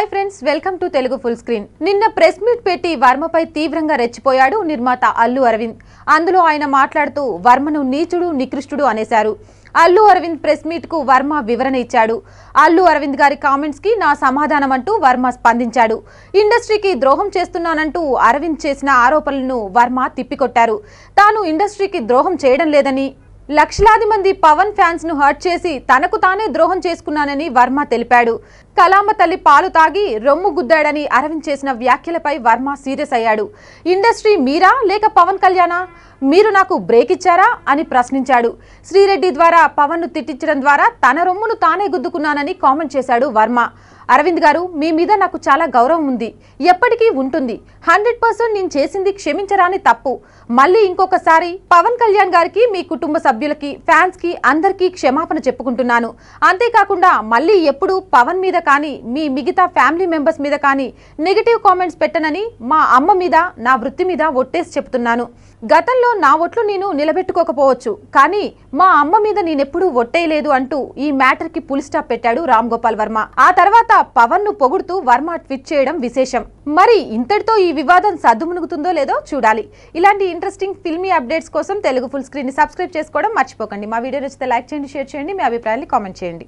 Hi friends, welcome to Telugu full screen. నిన్న press meet పెట్టి వర్మపై తీవ్రంగా రెచ్చిపోయాడు నిర్మాత అల్లు అరవింద్. అందులో ఆయన మాట్లాడుతూ వర్మను నీచుడు నికృష్టుడు అనేశారు. అల్లు అరవింద్ ప్రెస్ మీట్ కు వర్మ వివరణ ఇచ్చాడు. అల్లు అరవింద్ గారి కామెంట్స్ కి నా సమాధానం అంటూ వర్మ స్పందించాడు. ఇండస్ట్రీకి ద్రోహం చేస్తున్నానంటూ అరవింద్ చేసిన ఆరోపణలను వర్మ తిప్పికొట్టారు. తాను ఇండస్ట్రీకి ద్రోహం చేయడం లేదని, లక్షలాది మంది పవన్ ఫ్యాన్స్ ను హర్ట్ చేసి తనకు తానే ద్రోహం చేసుకున్నానని వర్మ తెలిపాడు. కలామ తల్లి పాలు తాగి రొమ్ము గుద్దాడని అరవింద్ చేసిన వ్యాఖ్యలపై వర్మ సీరియస్ అయ్యాడు. ఇండస్ట్రీ మీరా లేక పవన్ కళ్యాణా? మీరు నాకు బ్రేక్ ఇచ్చారా అని ప్రశ్నించాడు. శ్రీరెడ్డి ద్వారా పవన్ ను తిట్టించడం ద్వారా తన రొమ్మును తానే గుద్దుకున్నానని కామెంట్ చేశాడు వర్మ. అరవింద్ గారు, మీ మీద నాకు చాలా గౌరవం ఉంది, ఎప్పటికీ ఉంటుంది. 100% నేను చేసింది క్షమించరాని తప్పు. మళ్ళీ ఇంకొకసారి పవన్ కళ్యాణ్ గారికి, మీ కుటుంబ సభ్యులకి, ఫ్యాన్స్ కి అందరికీ క్షమాపణ చెప్పుకుంటున్నాను. అంతేకాకుండా మళ్ళీ ఎప్పుడు పవన్ మీద కానీ మీ మిగతా ఫ్యామిలీ మెంబర్స్ మీద కానీ నెగిటివ్ కామెంట్స్ పెట్టనని మా అమ్మ మీద, నా వృత్తి మీద ఒట్టేసి చెప్తున్నాను. గతంలో నా ఒట్లు నేను నిలబెట్టుకోకపోవచ్చు, కానీ మా అమ్మ మీద నేనెప్పుడూ ఒట్టేయలేదు అంటూ ఈ మ్యాటర్ కి ఫుల్ స్టాప్ పెట్టాడు రామ్ గోపాల్ వర్మ. ఆ తర్వాత పవన్ ను పొగుడుతూ వర్మ ట్వీట్ చేయడం విశేషం. మరి ఇంతటితో ఈ వివాదం సద్దుమునుగుతుందో లేదో చూడాలి. ఇలాంటి ఇంట్రెస్టింగ్ ఫిల్మీ అప్డేట్స్ కోసం తెలుగు ఫుల్ స్క్రీన్ ని సబ్స్క్రైబ్ చేసుకోవడం మర్చిపోకండి. మా వీడియో నచ్చితే లైక్ చేయండి, షేర్ చేయండి, మీ అభిప్రాయాన్ని కామెంట్ చేయండి.